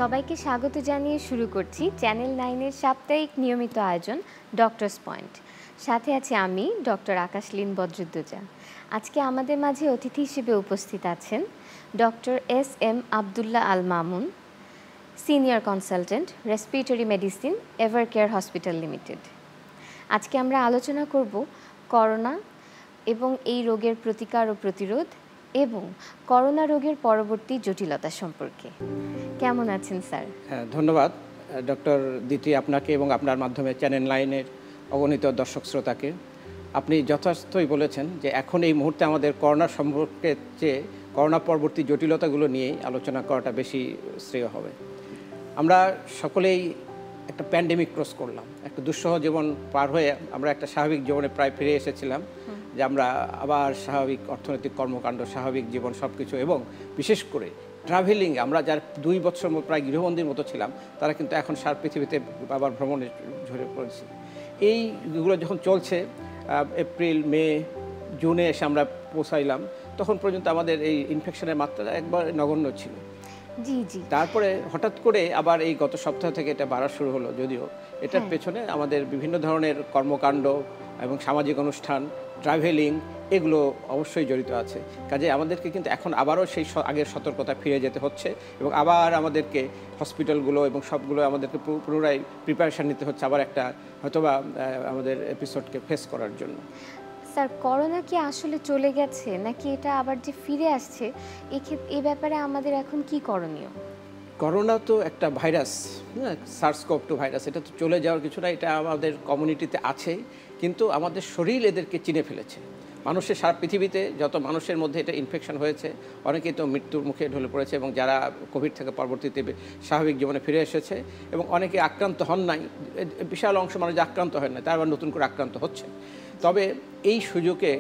সবাইকে স্বাগত জানিয়ে শুরু করছি চ্যানেল 9-এর সাপ্তাহিক নিয়মিত আয়োজন ডক্টরস পয়েন্ট। সাথে আছি আমি ডক্টর আকাশলীন বজ্রদ্দোজা। আজকে আমাদের মাঝে অতিথি হিসেবে উপস্থিত আছেন doctor SM Abdullah Al Mamun, senior consultant, respiratory medicine, Evercare hospital limited. আজকে আমরা আলোচনা করব করোনা এবং এই রোগের প্রতিকার ও প্রতিরোধ এবং করোনা রোগের পরবর্তী জটিলতা সম্পর্কে। কেমন আছেন স্যার? হ্যাঁ, ধন্যবাদ ডক্টর দিতি আপনাকে এবং আপনার মাধ্যমে চ্যানেল 9-এর অগণিত দর্শক শ্রোতাকে। আপনি যথার্থই বলেছেন যে এখন এই মুহূর্তে আমাদের করোনা সম্পর্কে চেয়ে করোনা পরবর্তী জটিলতাগুলো নিয়েই আলোচনা করাটা বেশি শ্রেয় হবে। আমরা সকলেই একটা প্যান্ডেমিক ক্রস করলাম, একটা দুঃসহ জীবন পার হয়ে আমরা একটা স্বাভাবিক জীবনে প্রায় ফিরে এসেছিলাম, যে আমরা আবার স্বাভাবিক অর্থনৈতিক কর্মকাণ্ড, স্বাভাবিক জীবন সব কিছু, এবং বিশেষ করে ট্রাভেলিং, আমরা যার 2 বছর প্রায় গৃহবন্দির মতো ছিলাম তারা কিন্তু এখন সারা পৃথিবীতে আবার ভ্রমণে ঝরে পড়েছে। এইগুলো যখন চলছে, এপ্রিল, মে, জুনে এসে আমরা পৌঁছাইলাম, তখন পর্যন্ত আমাদের এই ইনফেকশনের মাত্রা একবার নগণ্য ছিল। তারপরে হঠাৎ করে আবার এই গত সপ্তাহ থেকে এটা বাড়া শুরু হলো। যদিও এটার পেছনে আমাদের বিভিন্ন ধরনের কর্মকাণ্ড এবং সামাজিক অনুষ্ঠান, ট্রাভেলিং, এগুলো অবশ্যই জড়িত আছে। কাজে আমাদেরকে কিন্তু এখন আবারও সেই আগের সতর্কতা ফিরে যেতে হচ্ছে এবং আবার আমাদেরকে হসপিটালগুলো এবং সবগুলো আমাদেরকে পুনরায় প্রিপারেশান নিতে হচ্ছে আবার একটা হয়তোবা আমাদের এপিসোডকে ফেস করার জন্য। স্যার, করোনা কি আসলে চলে গেছে নাকি এটা আবার যে ফিরে আসছে, এই ব্যাপারে আমাদের এখন কি করণীয়? করোনা তো একটা ভাইরাস, SARS-CoV-2 ভাইরাস, এটা তো চলে যাওয়ার কিছু না, এটা আমাদের কমিউনিটিতে আছেই, কিন্তু আমাদের শরীর এদেরকে চিনে ফেলেছে। মানুষের সারা পৃথিবীতে যত মানুষের মধ্যে এটা ইনফেকশন হয়েছে, অনেকেই তো মৃত্যুর মুখে ঢলে পড়েছে, এবং যারা কোভিড থেকে পরবর্তীতে স্বাভাবিক জীবনে ফিরে এসেছে, এবং অনেকে আক্রান্ত হন নাই, বিশাল অংশ মানুষ আক্রান্ত হয় না, তার আবার নতুন করে আক্রান্ত হচ্ছে। তবে এই সুযোগে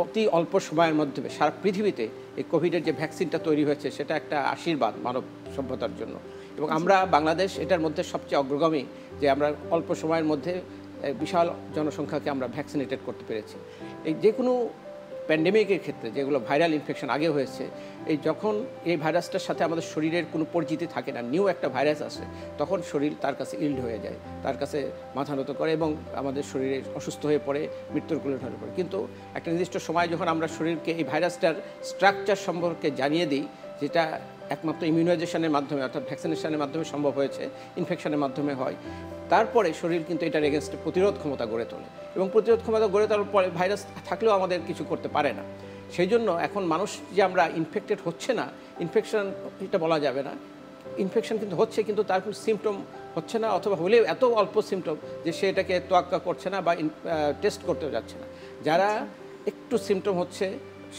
অতি অল্প সময়ের মাধ্যমে সারা পৃথিবীতে এই কোভিডের যে ভ্যাকসিনটা তৈরি হয়েছে, সেটা একটা আশীর্বাদ মানব সভ্যতার জন্য, এবং আমরা বাংলাদেশ এটার মধ্যে সবচেয়ে অগ্রগামী, যে আমরা অল্প সময়ের মধ্যে বিশাল জনসংখ্যাকে আমরা ভ্যাকসিনেটেড করতে পেরেছি। এই যে কোনো প্যান্ডেমিকের ক্ষেত্রে যেগুলো ভাইরাল ইনফেকশন আগে হয়েছে, যখন এই ভাইরাসটার সাথে আমাদের শরীরের কোনো পরিচিতি থাকে না, নিউ একটা ভাইরাস আসে, তখন শরীর তার কাছে ইল্ড হয়ে যায়, তার কাছে মাথা নত করে এবং আমাদের শরীরে অসুস্থ হয়ে পড়ে, মৃত্যুর কোলে ঢলে পড়ে। কিন্তু একটা নির্দিষ্ট সময় যখন আমরা শরীরকে এই ভাইরাসটার স্ট্রাকচার সম্পর্কে জানিয়ে দিই, যেটা একমাত্র ইমিউনাইজেশনের মাধ্যমে অর্থাৎ ভ্যাকসিনেশনের মাধ্যমে সম্ভব হয়েছে, ইনফেকশনের মাধ্যমে হয়, তারপরে শরীর কিন্তু এটার এগেনস্টে প্রতিরোধ ক্ষমতা গড়ে তোলে, এবং প্রতিরোধ ক্ষমতা গড়ে তোলার পরে ভাইরাস থাকলেও আমাদের কিছু করতে পারে না। সেই জন্য এখন মানুষ যে আমরা ইনফেক্টেড হচ্ছে না, ইনফেকশন এটা বলা যাবে না, ইনফেকশন কিন্তু হচ্ছে, কিন্তু তার কোনো সিমটম হচ্ছে না, অথবা হলেও এত অল্প সিমটম যে সে এটাকে তোয়াক্কা করছে না বা টেস্ট করতেও যাচ্ছে না। যারা একটু সিমটম হচ্ছে,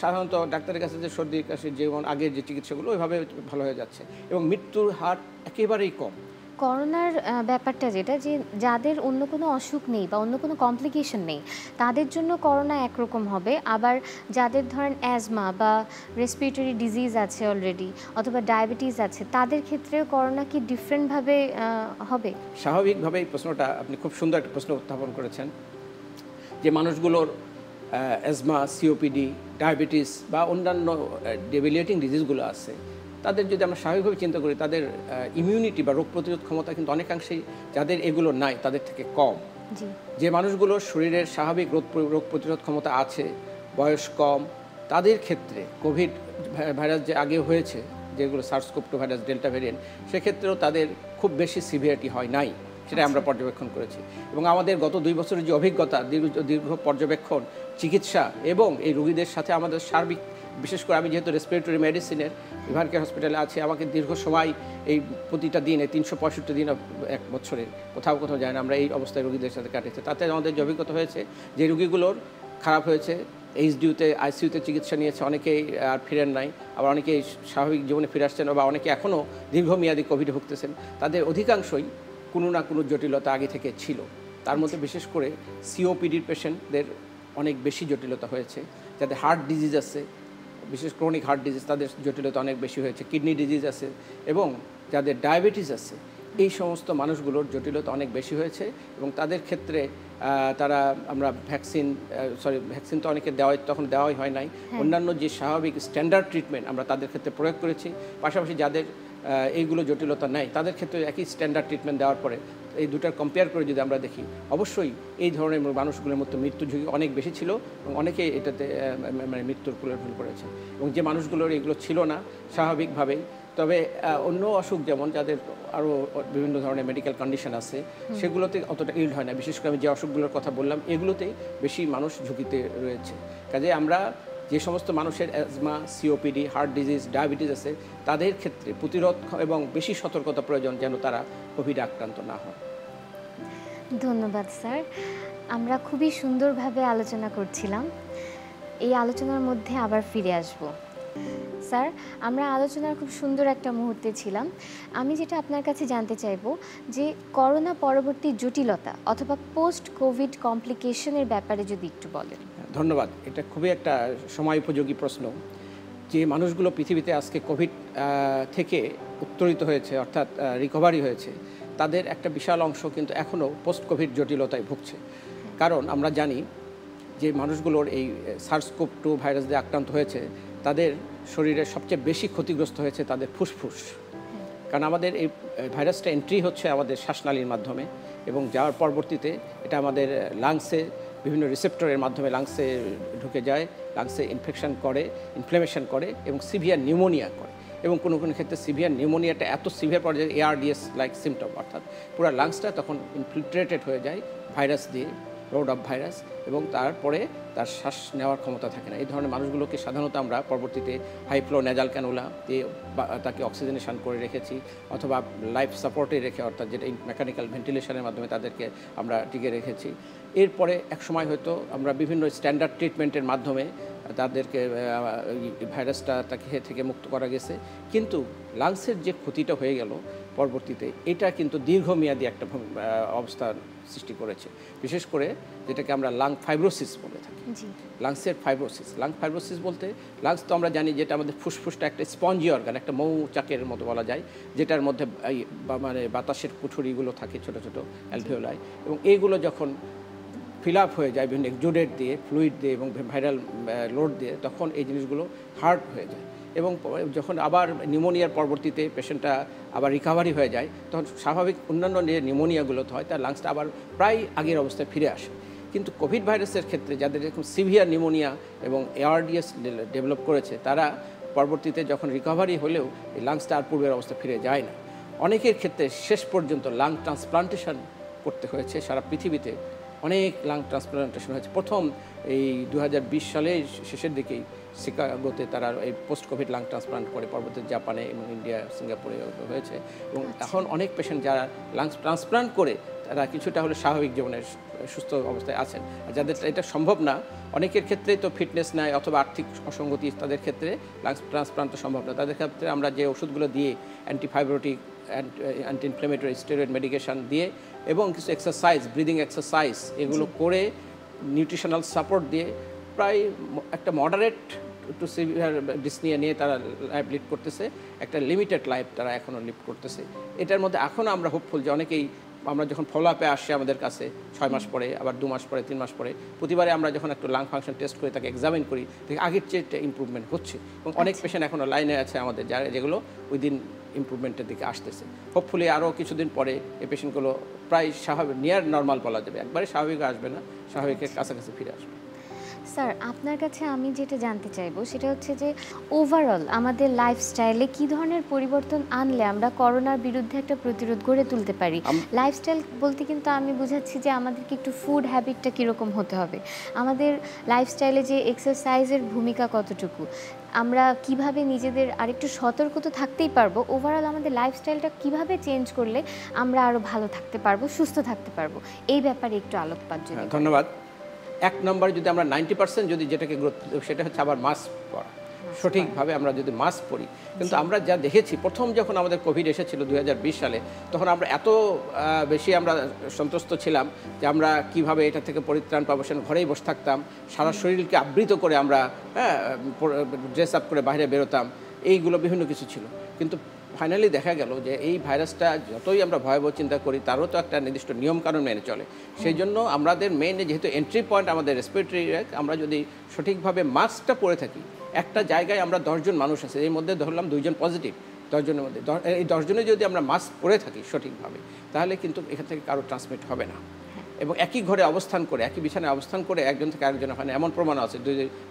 সাধারণত ডাক্তারের কাছে যে সর্দি কাশির যেমন আগের যে চিকিৎসাগুলো ওইভাবে ভালো হয়ে যাচ্ছে, এবং মৃত্যুর হার একেবারেই কম। করোনার ব্যাপারটা যেটা, যে যাদের অন্য কোনো অসুখ নেই বা অন্য কোনো কমপ্লিকেশন নেই, তাদের জন্য করোনা একরকম হবে, আবার যাদের ধরেন অ্যাজমা বা রেসপিরেটরি ডিজিজ আছে অলরেডি, অথবা ডায়াবেটিস আছে, তাদের ক্ষেত্রেও করোনা কি ডিফারেন্টভাবে হবে? স্বাভাবিকভাবে এই প্রশ্নটা আপনি খুব সুন্দর একটা প্রশ্ন উত্থাপন করেছেন, যে মানুষগুলোর অ্যাজমা, সিওপিডি, ডায়াবেটিস বা অন্যান্য ডেবিলিয়েটিং ডিজিজগুলো আছে, তাদের যদি আমরা স্বাভাবিকভাবে চিন্তা করি, তাদের ইমিউনিটি বা রোগ প্রতিরোধ ক্ষমতা কিন্তু অনেকাংশেই যাদের এগুলো নাই তাদের থেকে কম। যে মানুষগুলোর শরীরের স্বাভাবিক রোগ প্রতিরোধ ক্ষমতা আছে, বয়স কম, তাদের ক্ষেত্রে কোভিড ভাইরাস যে আগে হয়েছে, যেগুলো SARS-CoV-2 ভাইরাস ডেল্টা ভ্যারিয়েন্ট, সেক্ষেত্রেও তাদের খুব বেশি সিভিয়ারিটি হয় নাই, সেটা আমরা পর্যবেক্ষণ করেছি। এবং আমাদের গত 2 বছরের যে অভিজ্ঞতা, দীর্ঘ পর্যবেক্ষণ, চিকিৎসা, এবং এই রোগীদের সাথে আমাদের সার্বিক, বিশেষ করে আমি যেহেতু রেসপিরেটরি মেডিসিনের এভারকেয়ার হসপিটালে আছি, আমাকে দীর্ঘ সময় এই প্রতিটা দিনে 365 দিন এক বছরে কোথাও যায় না, আমরা এই অবস্থায় রোগীদের সাথে কাটিয়েছি। তাতে আমাদের যে অভিজ্ঞতা হয়েছে, যে রোগীগুলোর খারাপ হয়েছে, এইচডিউতে, আইসিইউতে চিকিৎসা নিয়েছে, অনেকেই আর ফিরেন নাই, আবার অনেকেই স্বাভাবিক জীবনে ফিরে আসছেন, বা অনেকে এখনও দীর্ঘমেয়াদী কোভিডে ভুগতেছেন, তাদের অধিকাংশই কোনো না কোনো জটিলতা আগে থেকে ছিল। তার মধ্যে বিশেষ করে সিওপিডির পেশেন্টদের অনেক বেশি জটিলতা হয়েছে, যাদের হার্ট ডিজিজ আছে, বিশেষ ক্রনিক হার্ট ডিজিজ, তাদের জটিলতা অনেক বেশি হয়েছে, কিডনি ডিজিজ আছে, এবং যাদের ডায়াবেটিস আছে, এই সমস্ত মানুষগুলোর জটিলতা অনেক বেশি হয়েছে। এবং তাদের ক্ষেত্রে আমরা ভ্যাকসিন তো অনেকে তখন দেওয়াই হয় নাই, অন্যান্য যে স্বাভাবিক স্ট্যান্ডার্ড ট্রিটমেন্ট আমরা তাদের ক্ষেত্রে প্রয়োগ করেছি। পাশাপাশি যাদের এইগুলো জটিলতা নেই, তাদের ক্ষেত্রে একই স্ট্যান্ডার্ড ট্রিটমেন্ট দেওয়ার পরে এই দুটার কম্পেয়ার করে যদি আমরা দেখি, অবশ্যই এই ধরনের মানুষগুলোর মধ্যে মৃত্যু ঝুঁকি অনেক বেশি ছিল এবং অনেকেই এটাতে মানে মৃত্যুর কোলে ঢলে পড়েছে। এবং যে মানুষগুলোর এগুলো ছিল না স্বাভাবিকভাবেই, তবে অন্য অসুখ যেমন যাদের আরও বিভিন্ন ধরনের মেডিকেল কন্ডিশন আছে সেগুলোতে অতটা ইল্ড হয় না। বিশেষ করে আমি যে অসুখগুলোর কথা বললাম এগুলোতেই বেশি মানুষ ঝুঁকিতে রয়েছে। কাজে আমরা যে সমস্ত মানুষের asthma, COPD, heart disease, diabetes আছে তাদের ক্ষেত্রে প্রতিরোধ এবং বেশি সতর্কতা প্রয়োজন যেন তারা কোভিড আক্রান্ত না হয়। ধন্যবাদ স্যার। আমরা খুবই সুন্দরভাবে আলোচনা করছিলাম। এই আলোচনার মধ্যে আবার ফিরে আসব। স্যার, আমরা আলোচনার খুব সুন্দর একটা মুহূর্তে ছিলাম। আমি যেটা আপনার কাছে জানতে চাইবো যে করোনা পরবর্তী জটিলতা অথবা পোস্ট কোভিড কমপ্লিকেশনের ব্যাপারে যদি একটু বলেন। ধন্যবাদ। এটা খুবই একটা সময় উপযোগী প্রশ্ন। যে মানুষগুলো পৃথিবীতে আজকে কোভিড থেকে উত্তরিত হয়েছে অর্থাৎ রিকভারি হয়েছে, তাদের একটা বিশাল অংশ কিন্তু এখনও পোস্ট কোভিড জটিলতায় ভুগছে। কারণ আমরা জানি যে মানুষগুলোর এই SARS-CoV-2 ভাইরাস দিয়ে আক্রান্ত হয়েছে তাদের শরীরে সবচেয়ে বেশি ক্ষতিগ্রস্ত হয়েছে তাদের ফুসফুস। কারণ আমাদের এই ভাইরাসটা এন্ট্রি হচ্ছে আমাদের শ্বাসনালীর মাধ্যমে এবং যাওয়ার পরবর্তীতে এটা আমাদের লাংসে বিভিন্ন রিসেপ্টরের মাধ্যমে লাংসে ঢুকে যায়, লাংসে ইনফ্লেমেশন করে এবং সিভিয়ার নিউমোনিয়া করে। এবং কোনো কোনো ক্ষেত্রে সিভিয়ার নিউমোনিয়াটা এত সিভিয়ার পর্যায়ে ARDS লাইক সিমটম, অর্থাৎ পুরো লাংসটা তখন ইনফিল্ট্রেটেড হয়ে যায় ভাইরাস দিয়ে, রোড অফ ভাইরাস, এবং তারপরে তার শ্বাস নেওয়ার ক্ষমতা থাকে না। এই ধরনের মানুষগুলোকে সাধারণত আমরা পরবর্তীতে হাই ফ্লো নেজাল ক্যানুলা দিয়ে তাকে অক্সিজেনেশন করে রেখেছি অথবা লাইফ সাপোর্টে রেখে, অর্থাৎ যেটা মেকানিক্যাল ভেন্টিলেশনের মাধ্যমে তাদেরকে আমরা টিকে রেখেছি। এরপরে এক সময় হয়তো আমরা বিভিন্ন স্ট্যান্ডার্ড ট্রিটমেন্টের মাধ্যমে তাদেরকে ভাইরাসটা তাকে থেকে মুক্ত করা গেছে। কিন্তু লাংসের যে ক্ষতিটা হয়ে গেল পরবর্তীতে, এটা কিন্তু দীর্ঘমেয়াদী একটা অবস্থার সৃষ্টি করেছে। বিশেষ করে যেটাকে আমরা লাং ফাইব্রোসিস বলে থাকি। লাংসের ফাইব্রোসিস, লাং ফাইব্রোসিস বলতে লাংস তো আমরা জানি যেটা আমাদের ফুসফুসটা একটা স্পঞ্জি অর্গান, একটা মৌচাকের মতো বলা যায়, যেটার মধ্যে মানে বাতাসের কুঠুরিগুলো থাকে ছোট ছোট অ্যালভিওলাই, এবং এইগুলো যখন ফিল আপ হয়ে যায় বিভিন্ন এক্সুডেট দিয়ে, ফ্লুইড দিয়ে এবং ভাইরাল লোড দিয়ে, তখন এই জিনিসগুলো হার্ড হয়ে যায়। এবং যখন আবার নিউমোনিয়ার পরবর্তীতে পেশেন্টটা আবার রিকভারি হয়ে যায়, তখন স্বাভাবিক অন্যান্য যে নিউমোনিয়াগুলো হয় তার লাংসটা আবার প্রায় আগের অবস্থায় ফিরে আসে। কিন্তু কোভিড ভাইরাসের ক্ষেত্রে যাদের এরকম সিভিয়ার নিউমোনিয়া এবং ARDS ডেভেলপ করেছে, তারা পরবর্তীতে যখন রিকভারি হলেও এই লাংসটা আর পূর্বের অবস্থা ফিরে যায় না। অনেকের ক্ষেত্রে শেষ পর্যন্ত লাং ট্রান্সপ্লান্টেশন করতে হয়েছে। সারা পৃথিবীতে অনেক লাং ট্রান্সপ্লান্টেশন হয়েছে। প্রথম এই 2020 সালের শেষের দিকেই শিকাগোতে তারা এই পোস্ট কোভিড লাং ট্রান্সপ্লান্ট করে, পরবর্তীতে জাপানে এবং ইন্ডিয়া, সিঙ্গাপুরে হয়েছে। এবং এখন অনেক পেশেন্ট যারা লাংস ট্রান্সপ্লান্ট করে তারা কিছুটা হলে স্বাভাবিক জীবনের সুস্থ অবস্থায় আছেন। আর যাদের এটা সম্ভব না, অনেকের ক্ষেত্রে তো ফিটনেস নাই অথবা আর্থিক অসঙ্গতি, তাদের ক্ষেত্রে লাংস ট্রান্সপ্লান্ট সম্ভব না। তাদের ক্ষেত্রে আমরা যে ওষুধগুলো দিয়ে অ্যান্টিফাইব্রোটিক, অ্যান্টি ইনফ্লেমেটরি স্টেরয়েড মেডিকেশন দিয়ে এবং কিছু এক্সারসাইজ, ব্রিদিং এক্সারসাইজ এগুলো করে, নিউট্রিশনাল সাপোর্ট দিয়ে প্রায় একটা মডারেট টু সিভিয়ার ডিসনিয়া নিয়ে তারা লাইফ লিড করতেছে। একটা লিমিটেড লাইফ তারা এখনও লিড করতেছে। এটার মধ্যে এখনও আমরা হোপফুল যে অনেকেই, আমরা যখন ফলো আপে আসছে আমাদের কাছে 6 মাস পরে, আবার 2 মাস পরে, 3 মাস পরে, প্রতিবারে আমরা যখন একটু লাং ফাংশন টেস্ট করে তাকে এক্সামিন করি, দেখি আগের চেয়ে একটা ইম্প্রুভমেন্ট হচ্ছে। এবং অনেক পেশেন্ট এখনও লাইনে আছে আমাদের, যেগুলো উইদিন ইম্প্রুভমেন্টের দিকে আসতেছে। হোপফুলি আরও কিছুদিন পরে এই পেশেন্টগুলো প্রায় স্বাভাবিক, নিয়ার নর্মাল বলা যাবে, একবারে স্বাভাবিক আসবে না, স্বাভাবিকের কাছাকাছি ফিরে আসবে। স্যার, আপনার কাছে আমি যেটা জানতে চাইবো সেটা হচ্ছে যে ওভারঅল আমাদের লাইফস্টাইলে কী ধরনের পরিবর্তন আনলে আমরা করোনার বিরুদ্ধে একটা প্রতিরোধ গড়ে তুলতে পারি। লাইফস্টাইল বলতে কিন্তু আমি বুঝাচ্ছি যে আমাদেরকে একটু ফুড হ্যাবিটটা কীরকম হতে হবে, আমাদের লাইফস্টাইলে যে এক্সারসাইজের ভূমিকা কতটুকু, আমরা কিভাবে নিজেদের আরেকটু সতর্ক তো থাকতেই পারবো, ওভারঅল আমাদের লাইফস্টাইলটা কিভাবে চেঞ্জ করলে আমরা আরও ভালো থাকতে পারবো, সুস্থ থাকতে পারবো, এই ব্যাপারে একটু আলোকপাত যদি। ধন্যবাদ। 1 নম্বরে যদি আমরা 90% যদি যেটাকে গুরুত্ব দেব, সেটা হচ্ছে আবার মাস্ক পরা। সঠিকভাবে আমরা যদি মাস্ক পরি, কিন্তু আমরা যা দেখেছি প্রথম যখন আমাদের কোভিড এসেছিল 2020 সালে, তখন আমরা এত বেশি আমরা সন্তুষ্ট ছিলাম যে আমরা কিভাবে এটা থেকে পরিত্রাণ পাবো, সেখানে ঘরেই বসে থাকতাম, সারা শরীরকে আবৃত করে আমরা ড্রেস আপ করে বাইরে বেরোতাম, এইগুলো বিভিন্ন কিছু ছিল। কিন্তু ফাইনালি দেখা গেল যে এই ভাইরাসটা যতই আমরা ভয়াবহ চিন্তা করি, তারও তো একটা নির্দিষ্ট নিয়মকানুন মেনে চলে। সেই জন্য আমাদের মেইন যেহেতু এন্ট্রি পয়েন্ট আমাদের রেসপিরেটরি, আমরা যদি সঠিকভাবে মাস্কটা পরে থাকি, একটা জায়গায় আমরা 10 জন মানুষ আছে, এর মধ্যে ধরলাম 2 জন পজিটিভ, 10 জনের মধ্যে এই 10 জনে যদি আমরা মাস্ক পরে থাকি সঠিকভাবে, তাহলে কিন্তু এখান থেকে কারো ট্রান্সমিট হবে না। এবং একই ঘরে অবস্থান করে, একই বিছানায় অবস্থান করে একজন থেকে আরেকজন হয় না, এমন প্রমাণ আছে।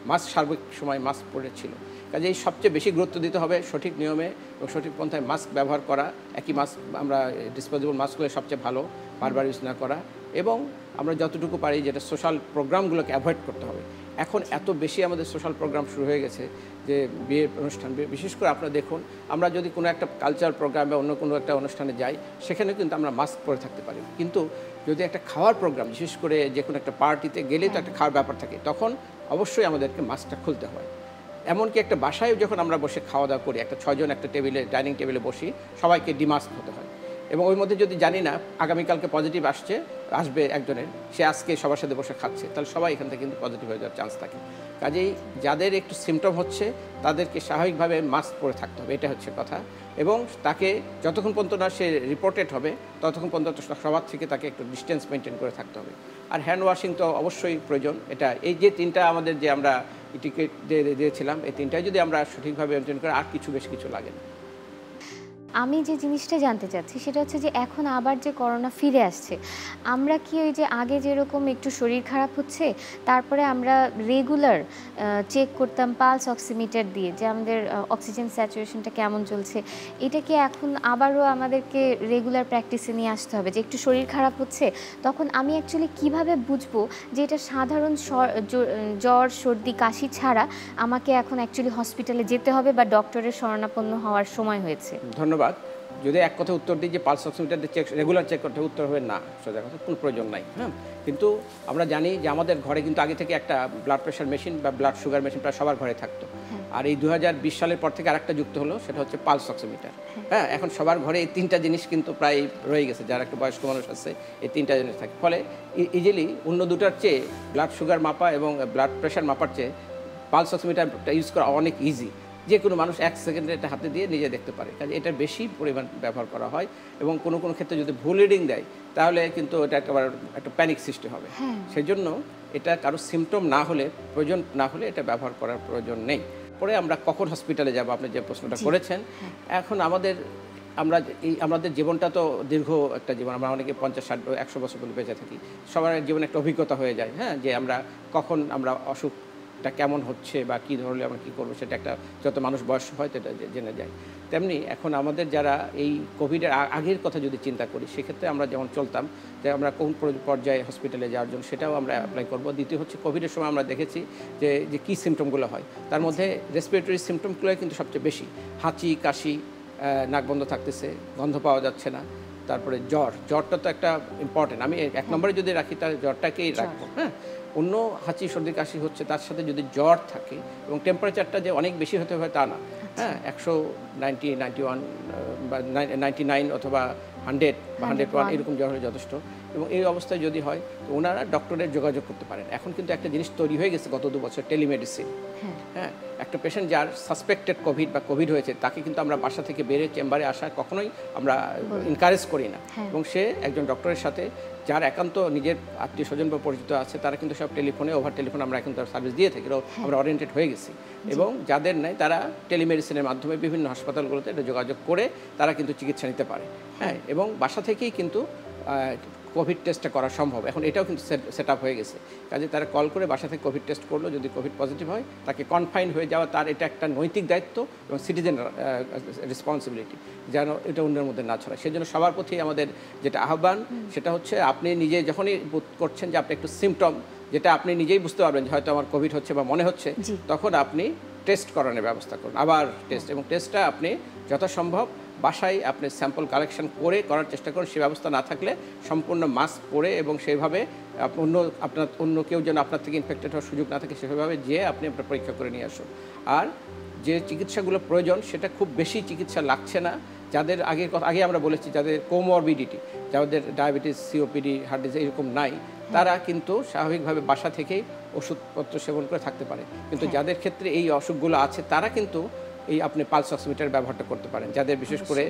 মাস্ক সার্বিক সময় মাস্ক পরেছিল। কাজে এই সবচেয়ে বেশি গুরুত্ব দিতে হবে সঠিক নিয়মে এবং সঠিক পন্থায় মাস্ক ব্যবহার করা। একই মাস্ক, আমরা ডিসপোজেবল মাস্কগুলো সবচেয়ে ভালো, বারবার ইউজ না করা, এবং আমরা যতটুকু পারি যেটা সোশ্যাল প্রোগ্রামগুলোকে অ্যাভয়েড করতে হবে। এখন এত বেশি আমাদের সোশ্যাল প্রোগ্রাম শুরু হয়ে গেছে যে বিয়ের অনুষ্ঠান, বিশেষ করে আপনারা দেখুন, আমরা যদি কোনো একটা কালচারাল প্রোগ্রাম বা অন্য কোনো একটা অনুষ্ঠানে যাই, সেখানে কিন্তু আমরা মাস্ক পরে থাকতে পারি। কিন্তু যদি একটা খাওয়ার প্রোগ্রাম, বিশেষ করে যে কোনো একটা পার্টিতে গেলেই তো একটা খাওয়ার ব্যাপার থাকে, তখন অবশ্যই আমাদেরকে মাস্কটা খুলতে হয়। এমনকি একটা বাসায় যখন আমরা বসে খাওয়া দাওয়া করি, একটা 6 জন একটা টেবিলে, ডাইনিং টেবিলে বসি, সবাইকে ডিমাস্ক হতে হয়। এবং ওই মধ্যে যদি জানি না আগামীকালকে পজিটিভ আসবে একজনের, সে আজকে সবার সাথে বসে খাচ্ছে, তাহলে সবাই এখান থেকে কিন্তু পজিটিভ হয়ে যাওয়ার চান্স থাকে। কাজেই যাদের একটু সিমটম হচ্ছে তাদেরকে স্বাভাবিকভাবে মাস্ক পরে থাকতে হবে, এটা হচ্ছে কথা। এবং তাকে যতক্ষণ পর্যন্ত না সে রিপোর্টেড হবে, ততক্ষণ পর্যন্ত সবার থেকে তাকে একটু ডিস্টেন্স মেনটেন করে থাকতে হবে। আর হ্যান্ড ওয়াশিং তো অবশ্যই প্রয়োজন। এটা এই যে 3টা আমাদের যে আমরা টিকিট দিয়েছিলাম, এই 3টাই যদি আমরা সঠিকভাবে মেনটেন করি, আর বেশি কিছু লাগে না। আমি যে জিনিসটা জানতে চাচ্ছি সেটা হচ্ছে যে এখন আবার যে করোনা ফিরে আসছে, আমরা কি ওই যে আগে যেরকম একটু শরীর খারাপ হচ্ছে তারপরে আমরা রেগুলার চেক করতাম পালস অক্সিমিটার দিয়ে যে আমাদের অক্সিজেন স্যাচুরেশনটা কেমন চলছে, এটা কি এখন আবারও আমাদেরকে রেগুলার প্র্যাকটিসে নিয়ে আসতে হবে? যে একটু শরীর খারাপ হচ্ছে, তখন আমি অ্যাকচুয়ালি কিভাবে বুঝবো যে এটা সাধারণ জ্বর, সর্দি, কাশি ছাড়া আমাকে এখন অ্যাকচুয়ালি হসপিটালে যেতে হবে বা ডক্টরের শরণাপন্ন হওয়ার সময় হয়েছে? ধন্যবাদ। যদি এক কথা উত্তর দিই যে পালস অক্সিমিটার দিয়ে রেগুলার চেক করতে, উত্তর হবে না, সোজা কথা, কোনো প্রয়োজন নাই। হ্যাঁ, কিন্তু আমরা জানি যে আমাদের ঘরে কিন্তু আগে থেকে একটা ব্লাড প্রেশার মেশিন বা ব্লাড সুগার মেশিন প্রায় সবার ঘরে থাকতো। আর এই 2020 সালের পর থেকে আরেকটা যুক্ত হলো, সেটা হচ্ছে পালস অক্সিমিটার। হ্যাঁ, এখন সবার ঘরে এই 3টা জিনিস কিন্তু প্রায় রয়ে গেছে, যারা একটু বয়স্ক মানুষ আছে এই 3টা জিনিস থাকে। ফলে ইজিলি অন্য দুটার চেয়ে, ব্লাড সুগার মাপা এবং ব্লাড প্রেশার মাপার চেয়ে পালস অক্সিমিটারটা ইউজ করা অনেক ইজি। যে কোনো মানুষ 1 সেকেন্ডে এটা হাতে দিয়ে নিজে দেখতে পারে। কাজে এটা বেশি পরিমাণ ব্যবহার করা হয়, এবং কোনো কোনো ক্ষেত্রে যদি ভুল রিডিং দেয় তাহলে কিন্তু এটা একেবারে একটা প্যানিক সৃষ্টি হবে। সেই জন্য এটা কারো সিমটম না হলে, প্রয়োজন না হলে এটা ব্যবহার করার প্রয়োজন নেই। পরে আমরা কখন হসপিটালে যাব, আপনি যে প্রশ্নটা করেছেন, এখন আমাদের জীবনটা তো দীর্ঘ একটা জীবন, আমরা অনেকে 50, 60, 100 বছর পর্যন্ত বেঁচে থাকি। সবার জীবনে একটা অভিজ্ঞতা হয়ে যায়, হ্যাঁ, যে আমরা কখন আমরা অসুখটা কেমন হচ্ছে বা কী ধরলে আমরা কী করবো, সেটা একটা যত মানুষ বয়স হয় সেটা জেনে যায়। তেমনি এখন আমাদের যারা এই কোভিডের আগের কথা যদি চিন্তা করি, সেক্ষেত্রে আমরা যেমন চলতাম যে আমরা কোন পর্যায়ে হসপিটালে যাওয়ার জন্য, সেটাও আমরা অ্যাপ্লাই করবো। দ্বিতীয় হচ্ছে কোভিডের সময় আমরা দেখেছি যে কী সিমটমগুলো হয়, তার মধ্যে রেসপিরেটরি সিমটমগুলো কিন্তু সবচেয়ে বেশি। হাঁচি, কাশি, নাক বন্ধ থাকতেছে, গন্ধ পাওয়া যাচ্ছে না, তারপরে জ্বরটা তো একটা ইম্পর্টেন্ট। আমি 1 নম্বরে যদি রাখি তাহলে জ্বরটাকেই রাখবো। হ্যাঁ, অন্য হাঁচি, সর্দি, কাশি হচ্ছে, তার সাথে যদি জ্বর থাকে এবং টেম্পারেচারটা যে অনেক বেশি হতে হয় তা না, হ্যাঁ, 190, 91 বা 99 অথবা 100 বা 101 এরকম জ্বর হলে যথেষ্ট। এবং এই অবস্থায় যদি হয় তো ওনারা ডক্টরের যোগাযোগ করতে পারেন। এখন কিন্তু একটা জিনিস তৈরি হয়ে গেছে গত 2 বছর, টেলিমেডিসিন। হ্যাঁ, একটা পেশেন্ট যার সাসপেক্টেড কোভিড হয়েছে, তাকে কিন্তু আমরা বাসা থেকে বেরিয়ে চেম্বারে আসা কখনোই আমরা এনকারেজ করি না। এবং সে একজন ডক্টরের সাথে, যার একান্ত নিজের আত্মীয় স্বজন বা পরিচিত আছে, তারা কিন্তু সব ওভার টেলিফোনে আমরা এখন তার সার্ভিস দিয়ে থাকি, আমরা ওরিয়েন্টেড হয়ে গেছি। এবং যাদের নাই তারা টেলিমেডিসিনের মাধ্যমে বিভিন্ন হাসপাতালগুলোতে এটা যোগাযোগ করে তারা কিন্তু চিকিৎসা নিতে পারে। হ্যাঁ, এবং বাসা থেকেই কিন্তু কোভিড টেস্টটা করা সম্ভব। এখন এটাও কিন্তু সেট আপ হয়ে গেছে। কাজে তারা কল করে বাসা থেকে কোভিড টেস্ট করলো, যদি কোভিড পজিটিভ হয় তাকে কনফাইন হয়ে যাওয়া, তার এটা একটা নৈতিক দায়িত্ব এবং সিটিজেন রেসপন্সিবিলিটি, যেন এটা অন্যের মধ্যে না ছড়ায়। সেজন্য সবার প্রতি আমাদের যেটা আহ্বান, সেটা হচ্ছে আপনি নিজে যখনই বোধ করছেন যে আপনি একটু সিমটম, যেটা আপনি নিজেই বুঝতে পারবেন যে হয়তো আমার কোভিড হচ্ছে বা মনে হচ্ছে, তখন আপনি টেস্ট করানোর ব্যবস্থা করুন, আবার টেস্ট। এবং টেস্টটা আপনি যথাসম্ভব বাসায় আপনি স্যাম্পল কালেকশন করে করার চেষ্টা করুন। সে ব্যবস্থা না থাকলে সম্পূর্ণ মাস্ক পরে এবং সেইভাবে অন্য কেউ যেন আপনার থেকে ইনফেক্টেড হওয়ার সুযোগ না থাকে, সেভাবে যেয়ে আপনি আপনার পরীক্ষা করে নিয়ে আসুন। আর যে চিকিৎসাগুলো প্রয়োজন, সেটা খুব বেশি চিকিৎসা লাগছে না। যাদের আগে আমরা বলেছি, যাদের কোমরবিডিটি, যাদের ডায়াবেটিস, সিওপিডি, হার্ট ডিজিজ এরকম নাই, তারা কিন্তু স্বাভাবিকভাবে বাসা থেকেই ওষুধপত্র সেবন করে থাকতে পারে। কিন্তু যাদের ক্ষেত্রে এই অসুখগুলো আছে, তারা কিন্তু এই আপনি পালস অক্সিমিটার ব্যবহারটা করতে পারেন। যাদের বিশেষ করে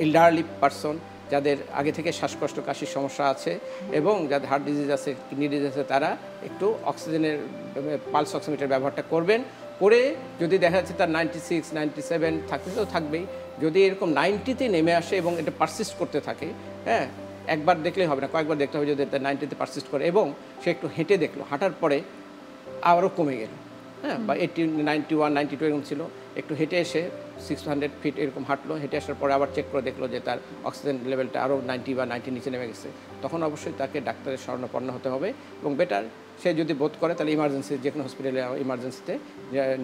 এল্ডারলি পারসন, যাদের আগে থেকে শ্বাসকষ্ট, কাশির সমস্যা আছে এবং যাদের হার্ট ডিজিজ আছে, কিডনি ডিজিজ আছে, তারা একটু অক্সিজেনের পালস অক্সিমিটার ব্যবহারটা করবেন। করে যদি দেখা যাচ্ছে তার 96, 97 থাকতে তো থাকবেই, যদি এরকম 90-তে নেমে আসে এবং এটা পারসিস্ট করতে থাকে, হ্যাঁ, একবার দেখলেই হবে না, কয়েকবার দেখতে হবে যদি 90-তে পারসিস্ট করে এবং সে একটু হেঁটে দেখলো, হাঁটার পরে আবারও কমে গেল, হ্যাঁ, বা 80, 91, 92 এরকম ছিল, একটু হেঁটে এসে 600 ফিট এরকম হাঁটলো, হেঁটে আসার পরে আবার চেক করে দেখলো যে তার অক্সিজেন লেভেলটা আরও 90 বা 90 নিচে নেমে গেছে, তখন অবশ্যই তাকে ডাক্তারের শরণাপন্ন হতে হবে এবং বেটার সে যদি বোধ করে তাহলে ইমার্জেন্সি, যে কোনো হসপিটালে ইমার্জেন্সিতে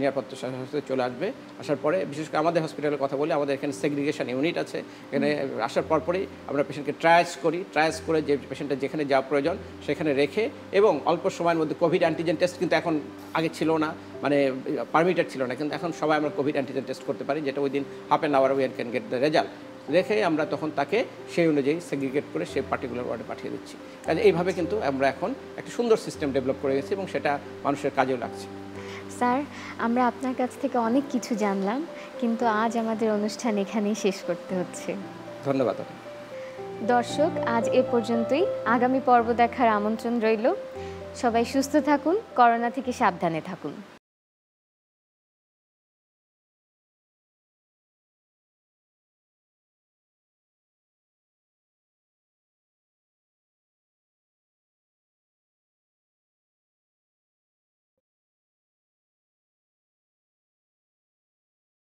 নিরাপত্তা হাসপাতালে চলে আসবে। আসার পরে বিশেষ করে আমাদের হসপিটালের কথা বলি, আমাদের এখানে সেগ্রিগেশন ইউনিট আছে, এখানে আসার পরপরই আমরা পেশেন্টকে ট্রায়াজ করি, ট্রায়াজ করে যে পেশেন্টের যেখানে যাওয়া প্রয়োজন সেখানে রেখে এবং অল্প সময়ের মধ্যে কোভিড অ্যান্টিজেন টেস্ট কিন্তু এখন আগে ছিল না, মানে পারমিটেড ছিল না, কিন্তু এখন সবাই আমরা কোভিড অ্যান্টিজেন টেস্ট করতে পারি, যেটা within half an hour we can get the result, রেখে আমরা তখন তাকে সেই অনুযায়ী সেগ্রিগেট করে সেই পার্টিকুলার ওয়ার্ডে পাঠিয়ে দিচ্ছি। কাজে এইভাবে কিন্তু আমরা এখন একটা সুন্দর সিস্টেম ডেভেলপ করে গেছি এবং সেটা মানুষের কাজেও লাগছে। স্যার, আমরা আপনার কাছ থেকে অনেক কিছু জানলাম, কিন্তু আজ আমাদের অনুষ্ঠান এখানেই শেষ করতে হচ্ছে। ধন্যবাদ। দর্শক, আজ এ পর্যন্তই। আগামী পর্ব দেখার আমন্ত্রণ রইল। সবাই সুস্থ থাকুন, করোনা থেকে সাবধানে থাকুন।